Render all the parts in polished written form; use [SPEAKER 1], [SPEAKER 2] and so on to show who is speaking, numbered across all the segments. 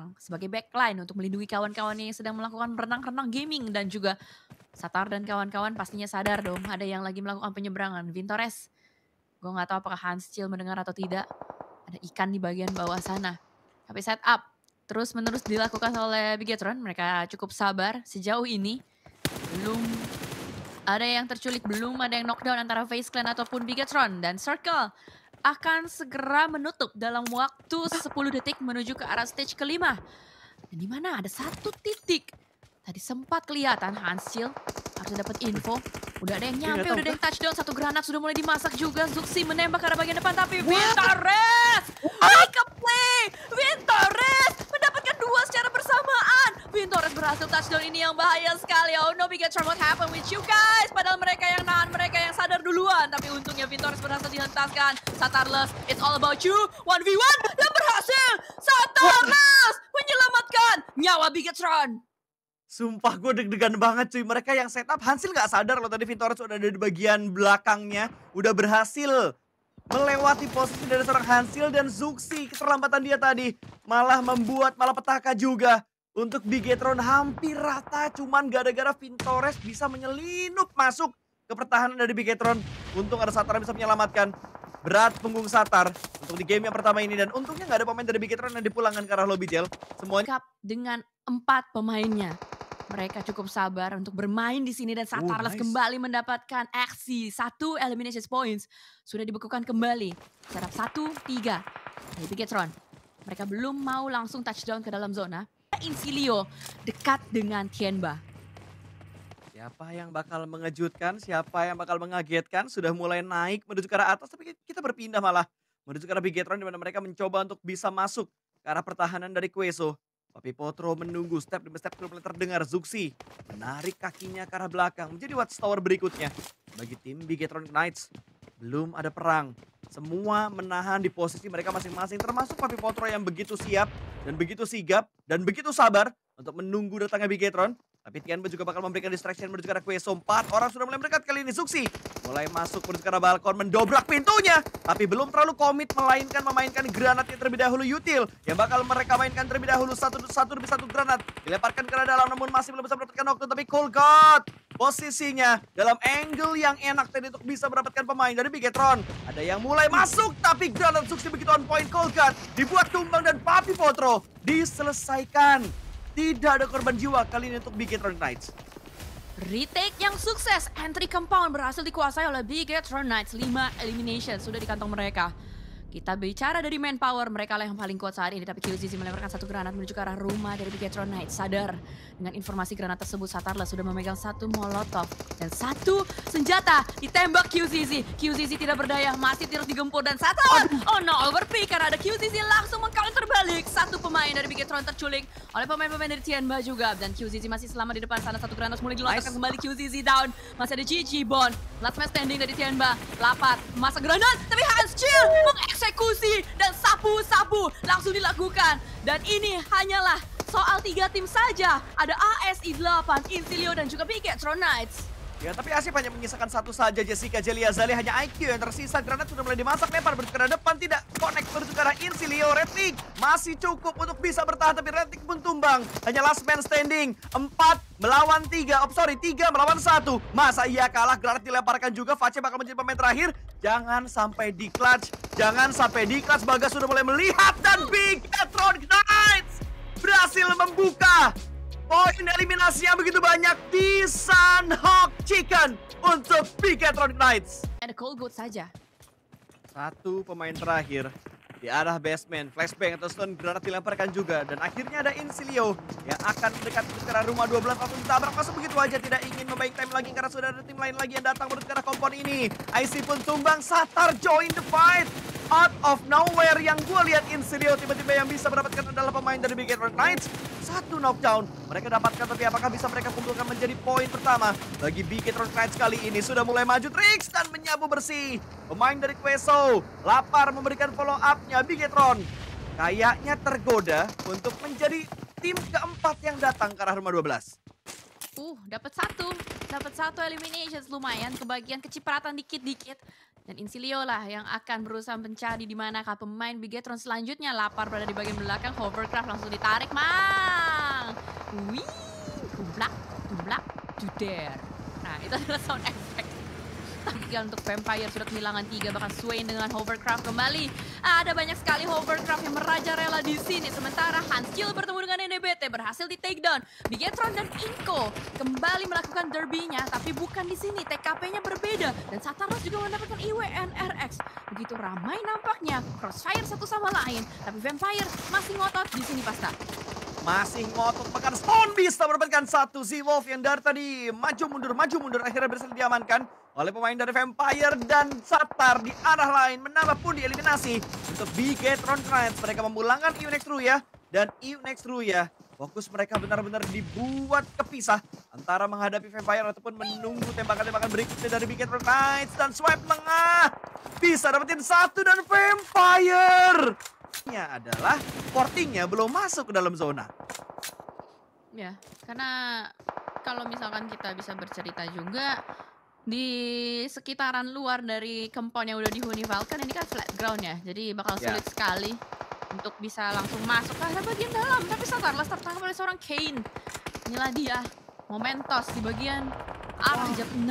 [SPEAKER 1] belakang sebagai backline untuk melindungi kawan-kawannya yang sedang melakukan renang-renang gaming dan juga Satar dan kawan-kawan pastinya sadar dong ada yang lagi melakukan penyeberangan. Vintores, gue nggak tahu apakah Hans Chill mendengar atau tidak. Ada ikan di bagian bawah sana. Tapi setup terus-menerus dilakukan oleh Bigetron. Mereka cukup sabar sejauh ini. Belum ada yang terculik, belum ada yang knockdown antara FaZe Clan ataupun Bigetron. Dan Circle akan segera menutup dalam waktu 10 detik menuju ke arah stage kelima. Dan di mana ada satu titik. Tadi sempat kelihatan Hans Chill harusnya dapat info. Udah ada yang nyampe, udah ada yang touchdown. Satu granat sudah mulai dimasak juga. Zuxi menembak ke arah bagian depan. Tapi Vintores make a play. Vintores mendapatkan dua secara bersamaan. Vintores berhasil touchdown, ini yang bahaya sekali. Oh no, Bigetron, what happened with you guys? Padahal mereka yang nahan, mereka yang sadar duluan. Tapi untungnya Vintores berhasil dihentaskan. Satarless, it's all about you. 1v1 dan berhasil. Satarless menyelamatkan nyawa Bigetron.
[SPEAKER 2] Sumpah gue deg-degan banget cuy. Mereka yang setup, Hansil gak sadar loh tadi Vintores udah ada di bagian belakangnya. Udah berhasil melewati posisi dari seorang Hansil dan Zuxi. Keterlambatan dia tadi malah membuat malapetaka juga. Untuk Bigetron hampir rata, cuman gara-gara Vintores bisa menyelinap masuk ke pertahanan dari Bigetron. Untung ada Satar yang bisa menyelamatkan. Berat punggung Satar untuk di game yang pertama ini. Dan untungnya gak ada pemain dari Bigetron yang dipulangkan ke arah lobby jail. Semuanya
[SPEAKER 1] dengan 4 pemainnya. Mereka cukup sabar untuk bermain di sini dan Satarless
[SPEAKER 2] nice.
[SPEAKER 1] kembali mendapatkan aksi. 1 elimination points sudah dibekukan kembali. Setup 1-3 dari Bigetron. Mereka belum mau langsung touchdown ke dalam zona. Insilio dekat dengan Tienba.
[SPEAKER 2] Siapa yang bakal mengejutkan, siapa yang bakal mengagetkan, sudah mulai naik menuju ke arah atas, tapi kita berpindah malah menuju ke arah Bigetron, di mana mereka mencoba untuk bisa masuk ke arah pertahanan dari Queso. Papi Potro menunggu step demi step, belum terdengar. Zuxi menarik kakinya ke arah belakang menjadi watchtower berikutnya bagi tim Bigetron Knights. Belum ada perang, semua menahan di posisi mereka masing-masing, termasuk Papi Potro yang begitu siap dan begitu sigap dan begitu sabar untuk menunggu datangnya Bigetron. Tapi Tianba juga bakal memberikan distraction menuju ke arah Queso. 4 orang sudah mulai mendekat kali ini. Zuxi mulai masuk menuju ke arah balkon, mendobrak pintunya. Tapi belum terlalu komit, melainkan memainkan granatnya terlebih dahulu. Util yang bakal mereka mainkan terlebih dahulu. Satu demi satu granat dilemparkan ke arah dalam, namun masih belum bisa mendapatkan waktu. Tapi Cold God posisinya dalam angle yang enak tadi untuk bisa mendapatkan pemain dari Bigetron. Ada yang mulai masuk, tapi granat Zuxi begitu on point. Cold God dibuat tumbang dan Papi Potro diselesaikan. Tidak ada korban jiwa kali ini untuk Bigetron Knights.
[SPEAKER 1] Retake yang sukses, entry compound berhasil dikuasai oleh Bigetron Knights. 5 elimination sudah di kantong mereka. Kita bicara dari manpower, mereka lah yang paling kuat saat ini. Tapi QZZ melemparkan satu granat menuju ke arah rumah dari Bigetron Knights. Sadar dengan informasi granat tersebut, Satarless sudah memegang satu molotov dan satu senjata. Ditembak QZZ. QZZ tidak berdaya, masih terus digempur dan Satar. Oh no, overpick karena ada QZZ langsung meng-counter balik. Satu pemain dari Bigetron terculik oleh pemain-pemain dari Tianba juga. Dan QZZ masih selamat di depan sana. Satu granat mulai dilontarkan kembali. QZZ down. Masih ada GG Bon. Last man standing dari Tianba. Lapat, masa granat. Tapi Hans Chill mengeksekusi dan sapu-sapu langsung dilakukan. Dan ini hanyalah soal 3 tim saja. Ada ASI 8, Insilio dan juga Bigetron Knights.
[SPEAKER 2] Ya, tapi Asif hanya menyisakan satu saja. Jessica Jelia Zali hanya IQ yang tersisa. Granat sudah mulai dimasak, lempar menuju ke arah depan, tidak connect menuju ke arah Insilio. Retik masih cukup untuk bisa bertahan, tapi Retik pun tumbang. Hanya last man standing. 4 melawan 3. Oh, sorry, 3 melawan 1. Masa iya kalah? Granat dilemparkan juga. Face bakal menjadi pemain terakhir. Jangan sampai di clutch. Jangan sampai di clutch. Bagas sudah mulai melihat dan Bigetron Knights berhasil membuka poin eliminasi yang begitu banyak di Sunhawk Chicken untuk Bigetron Knights.
[SPEAKER 1] Ada Cold Goat saja.
[SPEAKER 2] Satu pemain terakhir di arah basement. Flashbang atau stun granat dilemparkan juga. Dan akhirnya ada Insilio yang akan mendekat ke arah rumah 12. Langsung ditabrak masuk begitu aja. Tidak ingin membaik time lagi karena sudah ada tim lain lagi yang datang menuju ke arah kompon ini. IC pun tumbang. Satar join the fight. Out of nowhere yang gue lihat Insilio tiba-tiba yang bisa mendapatkan adalah pemain dari Bigetron Knights. Satu knockdown mereka dapatkan, tapi apakah bisa mereka kumpulkan menjadi poin pertama bagi Bigetron Knights kali ini. Sudah mulai maju Trix dan menyapu bersih. Pemain dari Queso lapar memberikan follow up-nya. Bigetron kayaknya tergoda untuk menjadi tim keempat yang datang ke arah rumah 12.
[SPEAKER 1] Dapat satu elimination lumayan, kebagian kecipratan dikit-dikit. Dan Insilio lah yang akan berusaha mencari di manakah pemain Bigetron selanjutnya. Lapar berada di bagian belakang, Hovercraft langsung ditarik, Mang! Wih, tumblak, tumblak, juder. Nah, itu adalah sound effect. Tapi untuk Vampire sudah kehilangan 3, bahkan Swain dengan Hovercraft kembali. Ada banyak sekali Hovercraft yang merajalela di sini. Sementara Hanskill bertemu dengan NDBT berhasil di takedown. Bigetron dan Inko kembali melakukan derbynya, tapi bukan di sini. TKP-nya berbeda dan Satarnos juga mendapatkan IWNRX. Begitu ramai nampaknya crossfire satu sama lain, tapi Vampire masih ngotot di sini pasta.
[SPEAKER 2] Masih ngotot, bahkan Stone bisa mendapatkan satu. Z-Wolf yang dari tadi maju mundur, akhirnya berhasil diamankan oleh pemain dari Vampire dan Satar di arah lain. Menambah pun dieliminasi untuk Bigetron Knights. Mereka memulangkan Eunex Ruya dan Eunex Ruya. Fokus mereka benar-benar dibuat kepisah antara menghadapi Vampire ataupun menunggu tembakan-tembakan berikutnya dari Bigetron Knights. Dan swipe tengah bisa dapetin satu dan Vampire adalah portingnya belum masuk ke dalam zona.
[SPEAKER 1] Ya, karena kalau misalkan kita bisa bercerita juga di sekitaran luar dari kempon yang udah dihuni Falcon, ini kan flat ground ya, jadi bakal sulit sekali untuk bisa langsung masuk ke arah bagian dalam. Tapi Satarlas tertangkap oleh seorang Kane. Inilah dia, Momentos di bagian arah jam 6.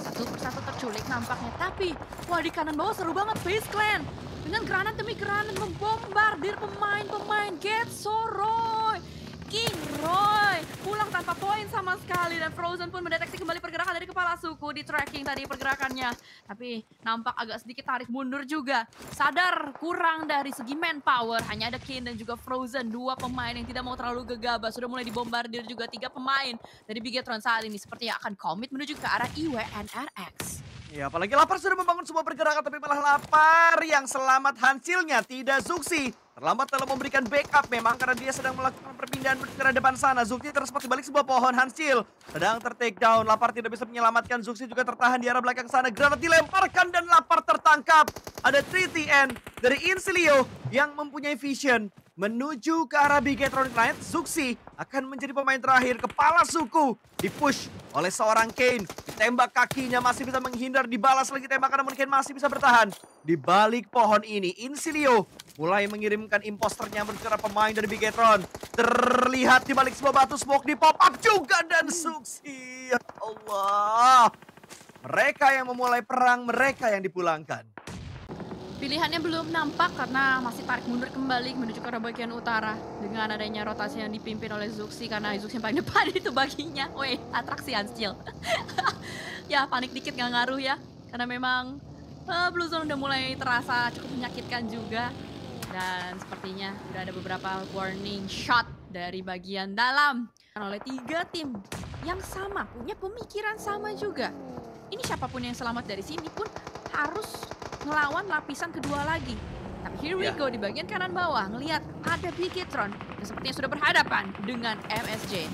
[SPEAKER 1] Satu persatu terculik nampaknya, tapi wah di kanan bawah seru banget Face Clan. Dengan granat demi granat membombardir pemain-pemain Getsoroy. King Roy pulang tanpa poin sama sekali dan Frozen pun mendeteksi kembali pergerakan dari kepala suku. Di tracking tadi pergerakannya, tapi nampak agak sedikit tarik mundur juga. Sadar kurang dari segi manpower, hanya ada Kane dan juga Frozen, dua pemain yang tidak mau terlalu gegabah. Sudah mulai dibombardir juga 3 pemain dari Bigetron saat ini sepertinya akan komit menuju ke arah IWNRX.
[SPEAKER 2] Ya, apalagi Lapar sudah membangun sebuah pergerakan, tapi malah Lapar yang selamat hasilnya tidak Zuxi. Terlambat dalam memberikan backup memang karena dia sedang melakukan perpindahan ke depan sana. Zuxi tersempat di balik sebuah pohon. Hansil sedang ter-take down. Lapar tidak bisa menyelamatkan. Zuxi juga tertahan di arah belakang sana. Granat dilemparkan dan Lapar tertangkap. Ada 3TN dari Insilio yang mempunyai vision menuju ke arah Bigetron Knights. Zuxi akan menjadi pemain terakhir. Kepala suku dipush oleh seorang Kane. Ditembak kakinya, masih bisa menghindar. Dibalas lagi tembakan, namun Kane masih bisa bertahan. Di balik pohon ini, Insilio mulai mengirimkan imposternya menuju ke pemain dari Bigetron. Terlihat di balik sebuah batu, smoke di pop up juga dan Zuxi. Ya Allah. Mereka yang memulai perang, mereka yang dipulangkan.
[SPEAKER 1] Pilihannya belum nampak karena masih tarik mundur kembali menuju ke arah bagian utara. Dengan adanya rotasi yang dipimpin oleh Zuxi, karena Zuxi yang paling depan itu baginya. Weh, atraksi Hanskill. Ya, panik dikit gak ngaruh ya. Karena memang Blue Zone udah mulai terasa cukup menyakitkan juga. Dan sepertinya udah ada beberapa warning shot dari bagian dalam. Oleh 3 tim yang sama, punya pemikiran sama juga. Ini siapapun yang selamat dari sini pun harus ngelawan lapisan kedua lagi. Tapi here we go di bagian kanan bawah. Ngelihat ada Bigetron yang sepertinya sudah berhadapan dengan MSJ.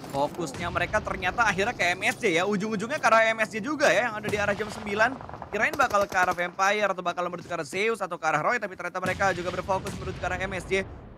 [SPEAKER 2] Fokusnya mereka ternyata akhirnya ke MSJ ya. Ujung-ujungnya ke arah MSJ juga ya yang ada di arah jam 9. Kirain bakal ke arah Vampire atau bakal menuju ke arah Zeus atau ke arah Roy. Tapi ternyata mereka juga berfokus menuju ke arah MSJ.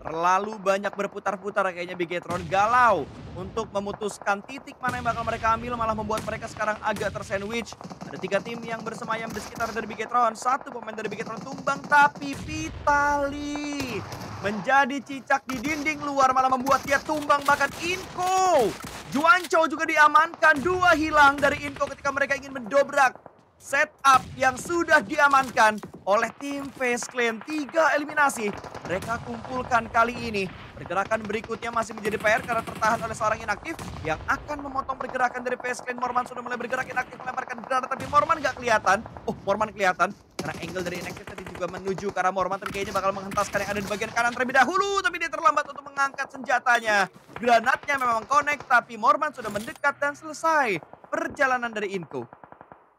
[SPEAKER 2] Terlalu banyak berputar-putar kayaknya Bigetron galau untuk memutuskan titik mana yang bakal mereka ambil, malah membuat mereka sekarang agak tersandwich. Ada 3 tim yang bersemayam di sekitar dari Bigetron. 1 pemain dari Bigetron tumbang, tapi Vitali menjadi cicak di dinding luar, malah membuat dia tumbang. Bahkan Inko, Juancho juga diamankan. 2 hilang dari Inko ketika mereka ingin mendobrak setup yang sudah diamankan oleh tim Face Clan. 3 eliminasi mereka kumpulkan kali ini. Pergerakan berikutnya masih menjadi PR karena tertahan oleh seorang inaktif yang akan memotong pergerakan dari Face Clan. Morman sudah mulai bergerak inaktif melemparkan granat, tapi Morman gak kelihatan. Oh, Morman kelihatan karena angle dari inaktif tadi juga menuju ke arah Morman, tapi kayaknya bakal menghentaskan yang ada di bagian kanan terlebih dahulu, tapi dia terlambat untuk mengangkat senjatanya. Granatnya memang connect, tapi Morman sudah mendekat dan selesai perjalanan dari Inko.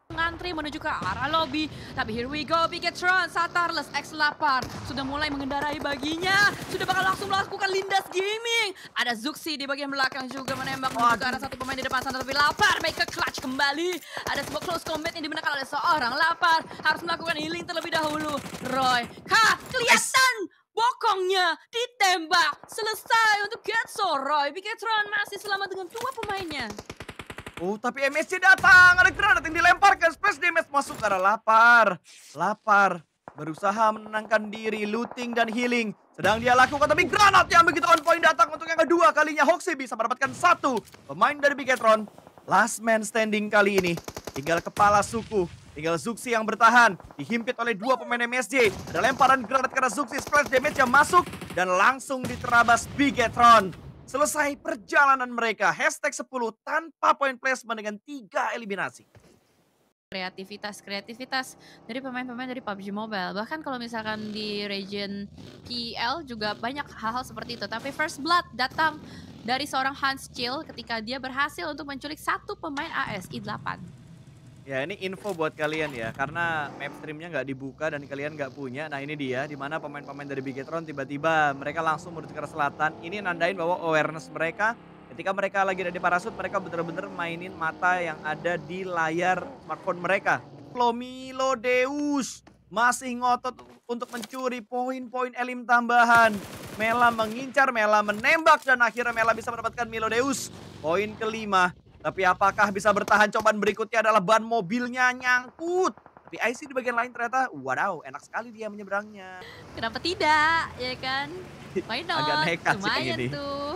[SPEAKER 1] Ngantri menuju ke arah lobby, tapi here we go. Bigetron, Satarles, X Lapar sudah mulai mengendarai baginya. Sudah bakal langsung melakukan lindas gaming. Ada Zuxi di bagian belakang juga menembak menuju ke arah satu pemain di depan sana, tapi Lapar make a clutch kembali. Ada sebuah close combat yang dimenangkan oleh seorang Lapar. Harus melakukan healing terlebih dahulu. Roy, kelihatan bokongnya ditembak. Selesai untuk Getsoroy. Bigetron masih selamat dengan 2 pemainnya.
[SPEAKER 2] Oh, tapi MSC datang. Ada granat yang dilemparkan. Splash damage masuk ke arah Lapar. Lapar berusaha menenangkan diri, looting dan healing. Sedang dia lakukan, tapi granat yang begitu on point datang untuk yang kedua kalinya. Hoxie bisa mendapatkan satu pemain dari Bigetron. Last man standing kali ini. Tinggal kepala suku. Tinggal Zuxi yang bertahan. Dihimpit oleh dua pemain MSJ. Ada lemparan granat karena Zuxi. Splash damage yang masuk. Dan langsung diterabas Bigetron. Selesai perjalanan mereka. Hashtag 10 tanpa poin placement dengan 3 eliminasi.
[SPEAKER 1] Kreativitas dari pemain-pemain dari PUBG Mobile. Bahkan kalau misalkan di region PL juga banyak hal-hal seperti itu. Tapi First Blood datang dari seorang Hans Chill ketika dia berhasil untuk menculik satu pemain AS I8.
[SPEAKER 2] Ya, ini info buat kalian ya, karena map streamnya nggak dibuka dan kalian nggak punya. Nah, ini dia, dimana pemain-pemain dari Bigetron tiba-tiba mereka langsung menuju ke arah selatan. Ini nandain bahwa awareness mereka ketika mereka lagi ada di parasut, mereka bener-bener mainin mata yang ada di layar smartphone mereka. Flomilo Deus masih ngotot untuk mencuri poin-poin elim tambahan. Mela mengincar, Mela menembak, dan akhirnya Mela bisa mendapatkan Milo Deus. Poin kelima. Tapi apakah bisa bertahan? Cobaan berikutnya adalah ban mobilnya nyangkut. Tapi IC di bagian lain ternyata, wadaw, enak sekali dia menyeberangnya.
[SPEAKER 1] Kenapa tidak, ya kan? Why not?
[SPEAKER 2] Agak nekat sih yang
[SPEAKER 1] Lumayan
[SPEAKER 2] ini.
[SPEAKER 1] tuh.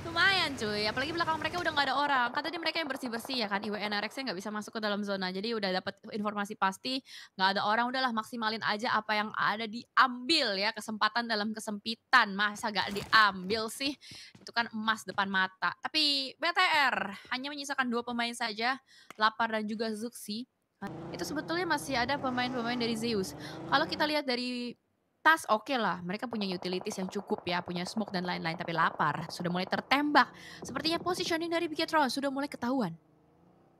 [SPEAKER 1] Lumayan cuy, apalagi belakang mereka udah nggak ada orang. Kan tadi mereka yang bersih-bersih ya kan, IWNRX-nya nggak bisa masuk ke dalam zona. Jadi udah dapat informasi pasti nggak ada orang, udahlah maksimalin aja apa yang ada, diambil ya, kesempatan dalam kesempitan. Masa gak diambil sih? Itu kan emas depan mata. Tapi BTR hanya menyisakan 2 pemain saja, Lapar dan juga Zuxi. Itu sebetulnya masih ada pemain-pemain dari Zeus. Kalau kita lihat dari tas oke lah, mereka punya utilities yang cukup ya, punya smoke dan lain-lain. Tapi Lapar sudah mulai tertembak. Sepertinya positioning dari Bigetron sudah mulai ketahuan.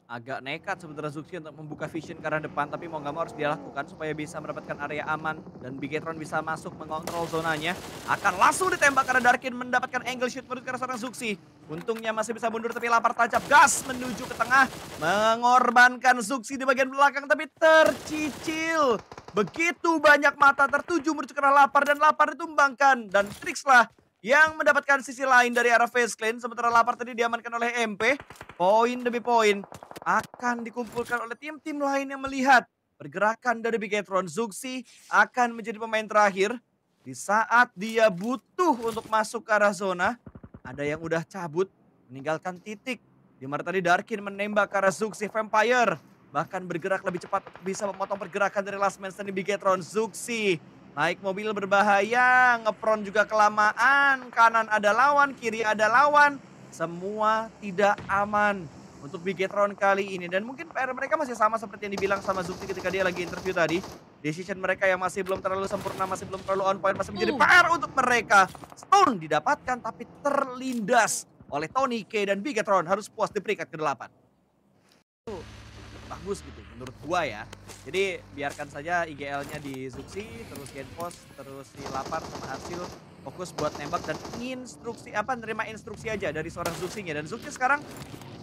[SPEAKER 2] Agak nekat sebenarnya Zuxi untuk membuka vision ke arah depan, tapi mau nggak mau harus dia lakukan supaya bisa mendapatkan area aman dan Bigetron bisa masuk mengontrol zonanya. Akan langsung ditembak karena Darkin mendapatkan angle shoot menuju ke arah seorang Zuxi. Untungnya masih bisa mundur, tapi Lapar tancap gas menuju ke tengah, mengorbankan Zuxi di bagian belakang, tapi tercicil. Begitu banyak mata tertuju menuju ke arah Lapar, dan Lapar ditumbangkan, dan Trix lah yang mendapatkan sisi lain dari arah Face Clan. Sementara Lapar tadi diamankan oleh MP. Poin demi poin akan dikumpulkan oleh tim-tim lain yang melihat pergerakan dari Bigetron. Zuxi akan menjadi pemain terakhir di saat dia butuh untuk masuk ke arah zona. Ada yang udah cabut meninggalkan titik. Di mana tadi Darkin menembak ke arah Zuxi. Vampire bahkan bergerak lebih cepat untuk bisa memotong pergerakan dari last man standing Bigetron. Zuxi naik mobil berbahaya, ngepron juga kelamaan, kanan ada lawan, kiri ada lawan. Semua tidak aman untuk Bigetron kali ini. Dan mungkin PR mereka masih sama seperti yang dibilang sama Zuxi ketika dia lagi interview tadi. Decision mereka yang masih belum terlalu sempurna, masih belum terlalu on point, masih menjadi PR untuk mereka. Stone didapatkan tapi terlindas oleh Tony K, dan Bigetron harus puas di peringkat ke-8. Bagus gitu menurut gua ya. Jadi biarkan saja IGL-nya di Zuxi, terus Genpos, terus si Lapar sama hasil fokus buat nembak dan nerima instruksi aja dari seorang Zuxi-nya. Dan Zuxi sekarang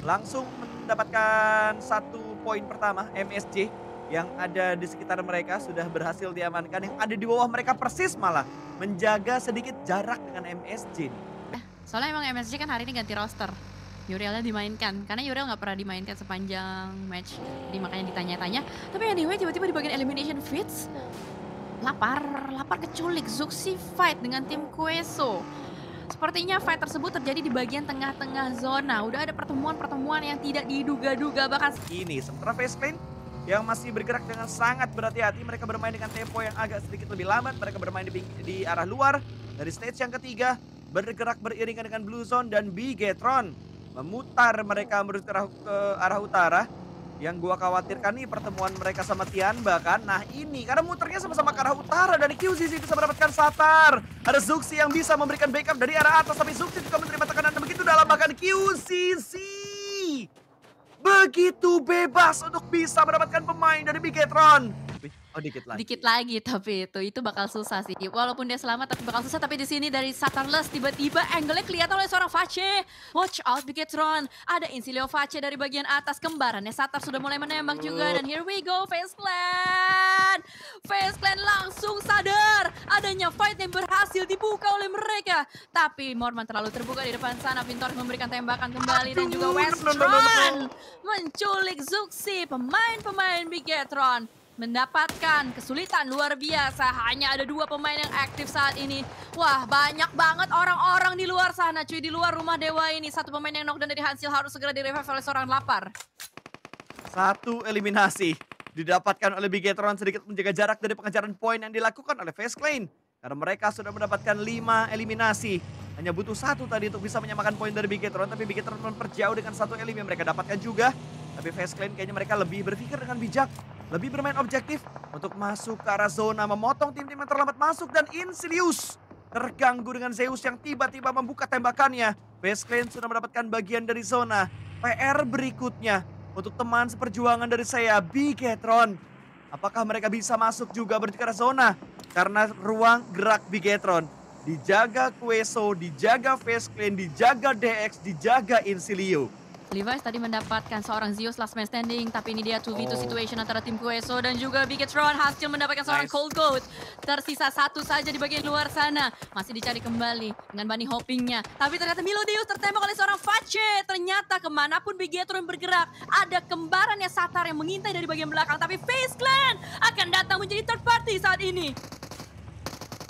[SPEAKER 2] langsung mendapatkan 1 poin pertama. MSJ yang ada di sekitar mereka sudah berhasil diamankan. Yang ada di bawah mereka persis malah menjaga sedikit jarak dengan MSJ.
[SPEAKER 1] Soalnya emang MSG kan hari ini ganti roster. Urielnya dimainkan, karena Uriel nggak pernah dimainkan sepanjang match, jadi makanya ditanya-tanya. Tapi anyway, tiba-tiba di bagian elimination feeds, Lapar keculik, Zuxi fight dengan tim Queso. Sepertinya fight tersebut terjadi di bagian tengah-tengah zona. Udah ada pertemuan-pertemuan yang tidak diduga-duga bahkan.
[SPEAKER 2] Ini sementara Face Clan yang masih bergerak dengan sangat berhati-hati. Mereka bermain dengan tempo yang agak sedikit lebih lambat. Mereka bermain di arah luar dari stage yang ketiga, bergerak beriringan dengan Blue Zone, dan Bigetron memutar mereka menuju ke arah utara. Yang gua khawatirkan nih pertemuan mereka sama Tianba kan. Nah ini karena muternya sama-sama ke arah utara, dan QZZ bisa mendapatkan Satar. Ada Zuxi yang bisa memberikan backup dari arah atas, tapi Zuxi juga menerima tekanan begitu dalam, bahkan QZZ begitu bebas untuk bisa mendapatkan pemain dari Bigetron. Oh dikit
[SPEAKER 1] Dikit
[SPEAKER 2] lagi.
[SPEAKER 1] lagi tapi itu bakal susah sih. Walaupun dia selamat tapi bakal susah, tapi di sini dari Saturless tiba-tiba angle-nya kelihatan oleh seorang Face. Watch out Bigetron. Ada Insilio Face dari bagian atas, kembarannya Satar sudah mulai menembak juga, dan here we go Face Clan. Face Clan langsung sadar adanya fight yang berhasil dibuka oleh mereka. Tapi Morman terlalu terbuka di depan sana. Vintorius memberikan tembakan kembali dan juga
[SPEAKER 2] Aduh, no, no, no, no,
[SPEAKER 1] Westron
[SPEAKER 2] no.
[SPEAKER 1] menculik Zuxi. Pemain-pemain Bigetron mendapatkan kesulitan luar biasa. Hanya ada 2 pemain yang aktif saat ini. Wah, banyak banget orang-orang di luar sana cuy, di luar rumah dewa ini. 1 pemain yang knockdown dari Hansil harus segera di-revive oleh seorang lapar.
[SPEAKER 2] Satu eliminasi didapatkan oleh Bigetron, sedikit menjaga jarak dari pengejaran poin yang dilakukan oleh Face Clan. Karena mereka sudah mendapatkan 5 eliminasi. Hanya butuh 1 tadi untuk bisa menyamakan poin dari Bigetron. Tapi Bigetron memperjauh dengan 1 elim yang mereka dapatkan juga. Tapi Face Clan kayaknya mereka lebih berpikir dengan bijak. Lebih bermain objektif untuk masuk ke arah zona. Memotong tim-tim yang terlambat masuk. Dan Insilius terganggu dengan Zeus yang tiba-tiba membuka tembakannya. Face Clan sudah mendapatkan bagian dari zona. PR berikutnya untuk teman seperjuangan dari saya, Bigetron. Apakah mereka bisa masuk juga menuju ke arah zona? Karena ruang gerak Bigetron dijaga Queso, dijaga Face Clan, dijaga DX, dijaga Insilio.
[SPEAKER 1] Levi's tadi mendapatkan seorang Zeus last man standing, tapi ini dia 2v2
[SPEAKER 2] Oh,
[SPEAKER 1] situation antara tim Queso dan juga Bigetron. Hasil mendapatkan seorang
[SPEAKER 2] nice.
[SPEAKER 1] Cold Goat. Tersisa 1 saja di bagian luar sana. Masih dicari kembali dengan bunny hoppingnya. Tapi ternyata Milodius tertembak oleh seorang Face. Ternyata kemanapun Bigetron bergerak, ada kembarannya Satar yang mengintai dari bagian belakang. Tapi Face Clan akan datang menjadi third party saat ini.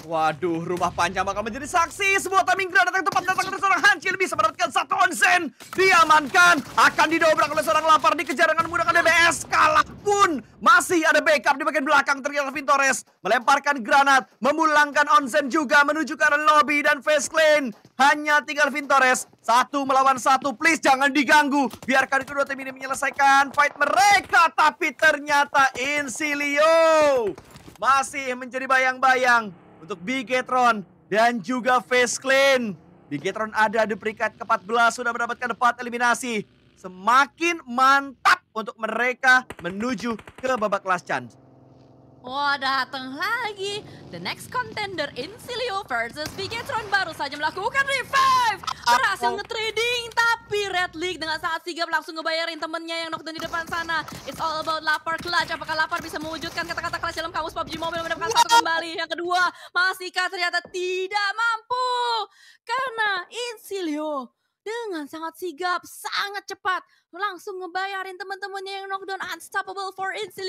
[SPEAKER 2] Waduh, rumah panjang bakal menjadi saksi. Sebuah timing granat yang tepat datang dari seorang Hancil bisa mendapatkan 1 onsen. Diamankan, akan didobrak oleh seorang lapar, dikejar dengan menggunakan DBS. Kalah pun masih ada backup di bagian belakang. Ternyata Vintorius melemparkan granat, memulangkan onsen juga menuju ke arah lobby dan Face Clan. Hanya tinggal Vintorius, 1 melawan 1. Please jangan diganggu. Biarkan kedua tim ini menyelesaikan fight mereka. Tapi ternyata Insilio masih menjadi bayang-bayang untuk Bigetron dan juga Face Clan. Bigetron ada di peringkat ke-14, sudah mendapatkan 4 eliminasi. Semakin mantap untuk mereka menuju ke babak last chance.
[SPEAKER 1] Wah, datang lagi. The next contender Insilio versus Bigetron baru saja melakukan revive. Berhasil nge-trading, tapi Red League dengan sangat sigap langsung ngebayarin temennya yang knockdown di depan sana. It's all about Lapar clutch. Apakah Lapar bisa mewujudkan kata-kata clutch dalam kamus PUBG Mobile mendapatkan 1 kembali? Yang kedua, masihkah ternyata tidak mampu? Karena Insilio dengan sangat sigap, sangat cepat, langsung ngebayarin teman-temannya yang knockdown. Unstoppable for Insilio.